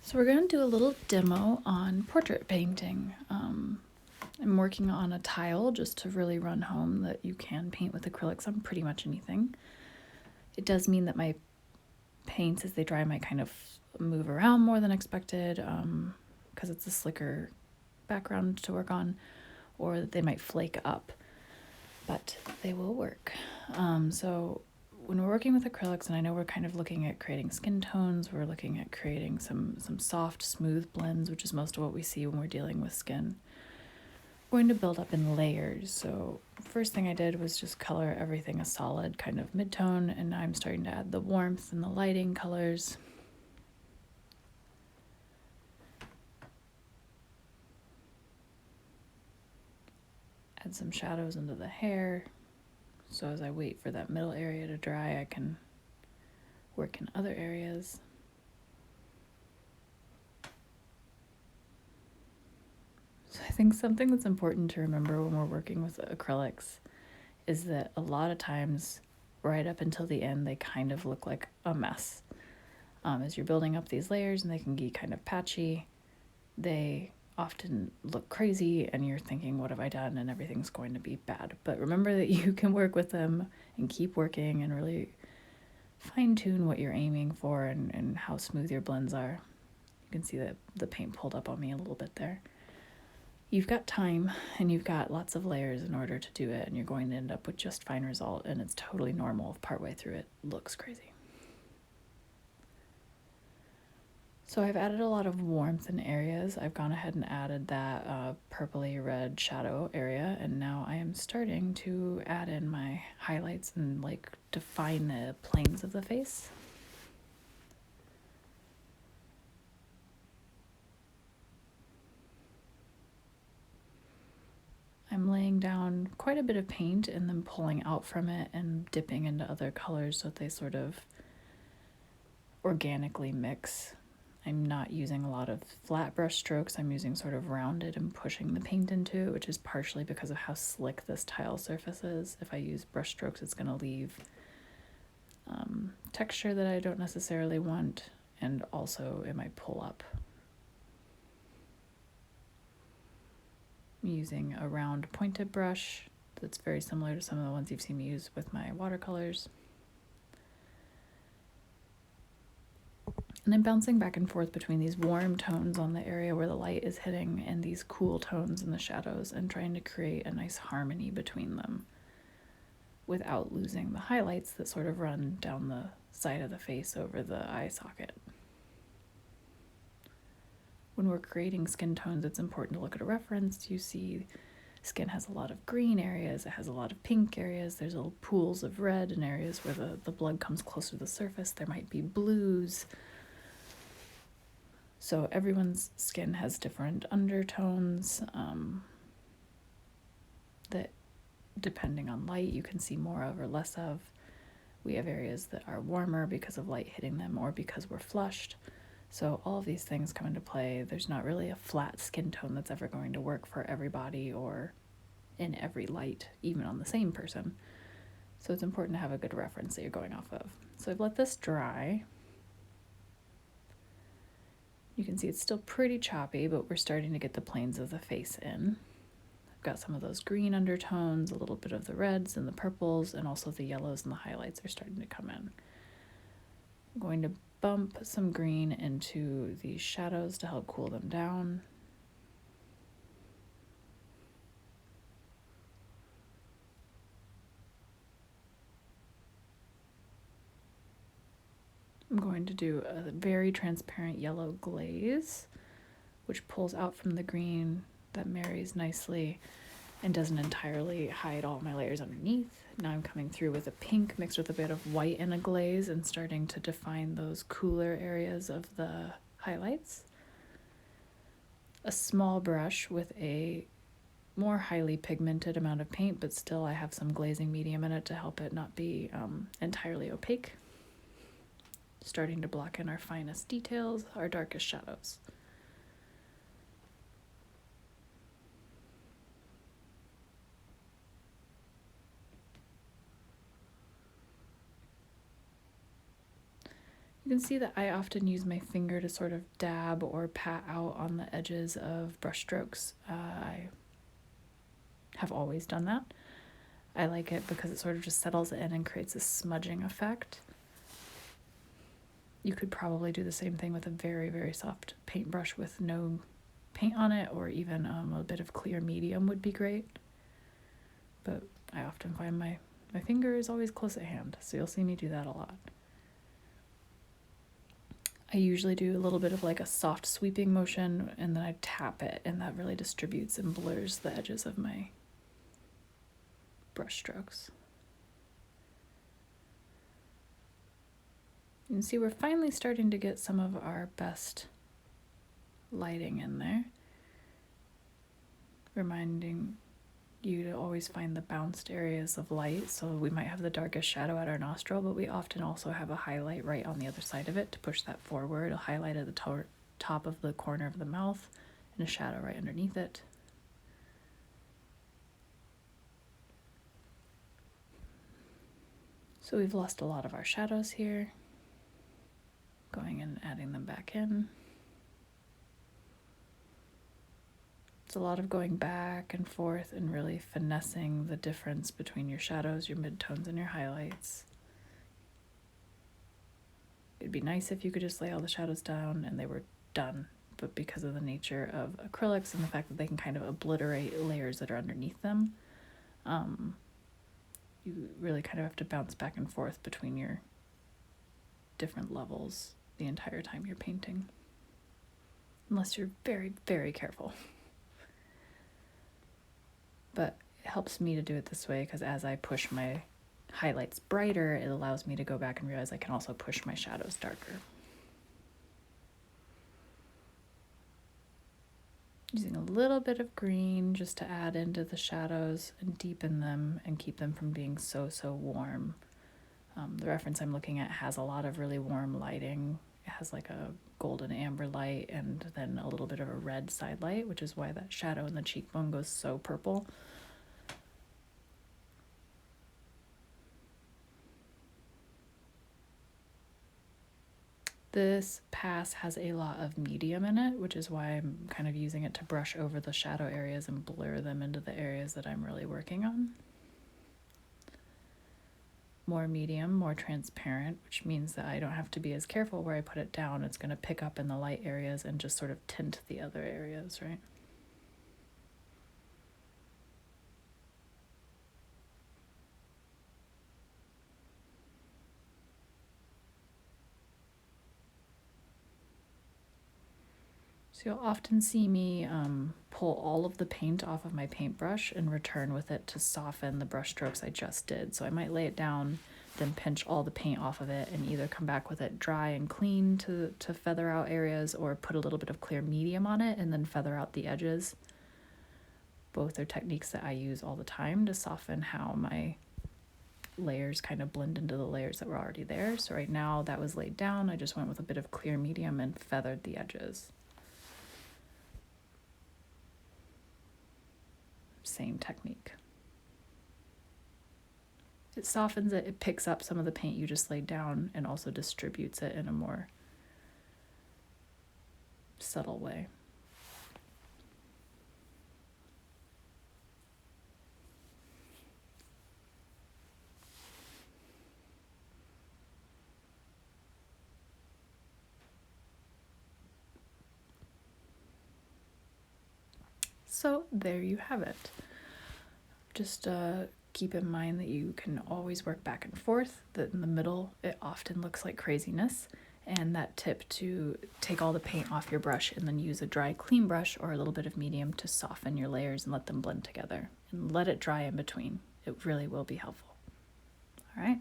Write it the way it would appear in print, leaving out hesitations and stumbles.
So we're going to do a little demo on portrait painting. I'm working on a tile just to really run home that you can paint with acrylics on pretty much anything. It does mean that my paints, as they dry, might kind of move around more than expected because it's a slicker background to work on, or they might flake up, but they will work. So when we're working with acrylics, and I know we're kind of looking at creating skin tones, we're looking at creating some soft, smooth blends, which is most of what we see when we're dealing with skin. We're going to build up in layers. So first thing I did was just color everything a solid kind of mid-tone, and now I'm starting to add the warmth and the lighting colors. Add some shadows into the hair. So as I wait for that middle area to dry, I can work in other areas. So I think something that's important to remember when we're working with acrylics is that a lot of times, right up until the end, they kind of look like a mess. As you're building up these layers and they can get kind of patchy, they often look crazy and you're thinking, what have I done? And everything's going to be bad. But remember that you can work with them and keep working and really fine tune what you're aiming for and how smooth your blends are. You can see that the paint pulled up on me a little bit there. You've got time and you've got lots of layers in order to do it, and you're going to end up with just fine result, and it's totally normal if partway through it looks crazy. So I've added a lot of warmth in areas. I've gone ahead and added that purpley red shadow area, and now I am starting to add in my highlights and define the planes of the face. I'm laying down quite a bit of paint and then pulling out from it and dipping into other colors so that they sort of organically mix. I'm not using a lot of flat brush strokes. I'm using sort of rounded and pushing the paint into it, which is partially because of how slick this tile surface is. If I use brush strokes, it's going to leave texture that I don't necessarily want, and also it might pull up. I'm using a round pointed brush that's very similar to some of the ones you've seen me use with my watercolors. And I'm bouncing back and forth between these warm tones on the area where the light is hitting and these cool tones in the shadows, and trying to create a nice harmony between them without losing the highlights that sort of run down the side of the face over the eye socket. When we're creating skin tones, it's important to look at a reference. You see skin has a lot of green areas, it has a lot of pink areas, there's little pools of red in areas where the blood comes closer to the surface, there might be blues. So everyone's skin has different undertones that, depending on light, you can see more of or less of. We have areas that are warmer because of light hitting them or because we're flushed. So all of these things come into play. There's not really a flat skin tone that's ever going to work for everybody or in every light, even on the same person. So it's important to have a good reference that you're going off of. So I've let this dry. You can see it's still pretty choppy, but we're starting to get the planes of the face in. I've got some of those green undertones, a little bit of the reds and the purples, and also the yellows and the highlights are starting to come in. I'm going to bump some green into these shadows to help cool them down. I'm going to do a very transparent yellow glaze, which pulls out from the green, that marries nicely and doesn't entirely hide all my layers underneath. Now I'm coming through with a pink mixed with a bit of white in a glaze and starting to define those cooler areas of the highlights. A small brush with a more highly pigmented amount of paint, but still I have some glazing medium in it to help it not be entirely opaque. Starting to block in our finest details, our darkest shadows. You can see that I often use my finger to sort of dab or pat out on the edges of brush strokes. I have always done that. I like it because it sort of just settles it in and creates a smudging effect. You could probably do the same thing with a very, very soft paintbrush with no paint on it, or even a bit of clear medium would be great. But I often find my finger is always close at hand, so you'll see me do that a lot. I usually do a little bit of like a soft sweeping motion, and then I tap it, and that really distributes and blurs the edges of my brush strokes. You can see we're finally starting to get some of our best lighting in there. Reminding you to always find the bounced areas of light. So we might have the darkest shadow at our nostril, but we often also have a highlight right on the other side of it to push that forward, a highlight at the top of the corner of the mouth, and a shadow right underneath it. So we've lost a lot of our shadows here. Going and adding them back in. It's a lot of going back and forth and really finessing the difference between your shadows, your midtones, and your highlights. It'd be nice if you could just lay all the shadows down and they were done, but because of the nature of acrylics and the fact that they can kind of obliterate layers that are underneath them, you really kind of have to bounce back and forth between your different levels the entire time you're painting, unless you're very, very careful. But it helps me to do it this way because as I push my highlights brighter, it allows me to go back and realize I can also push my shadows darker. Using a little bit of green just to add into the shadows and deepen them and keep them from being so warm. The reference I'm looking at has a lot of really warm lighting. It has like a golden amber light and then a little bit of a red side light, which is why that shadow in the cheekbone goes so purple. This pass has a lot of medium in it, which is why I'm kind of using it to brush over the shadow areas and blur them into the areas that I'm really working on. More medium, more transparent, which means that I don't have to be as careful where I put it down. It's going to pick up in the light areas and just sort of tint the other areas, right? So you'll often see me pull all of the paint off of my paintbrush and return with it to soften the brush strokes I just did. So I might lay it down, then pinch all the paint off of it and either come back with it dry and clean to feather out areas, or put a little bit of clear medium on it and then feather out the edges. Both are techniques that I use all the time to soften how my layers kind of blend into the layers that were already there. So right now that was laid down, I just went with a bit of clear medium and feathered the edges. Same technique. It softens it, it picks up some of the paint you just laid down and also distributes it in a more subtle way. So there you have it. Just keep in mind that you can always work back and forth, that in the middle it often looks like craziness, and that tip to take all the paint off your brush and then use a dry clean brush or a little bit of medium to soften your layers and let them blend together, and let it dry in between. It really will be helpful. All right.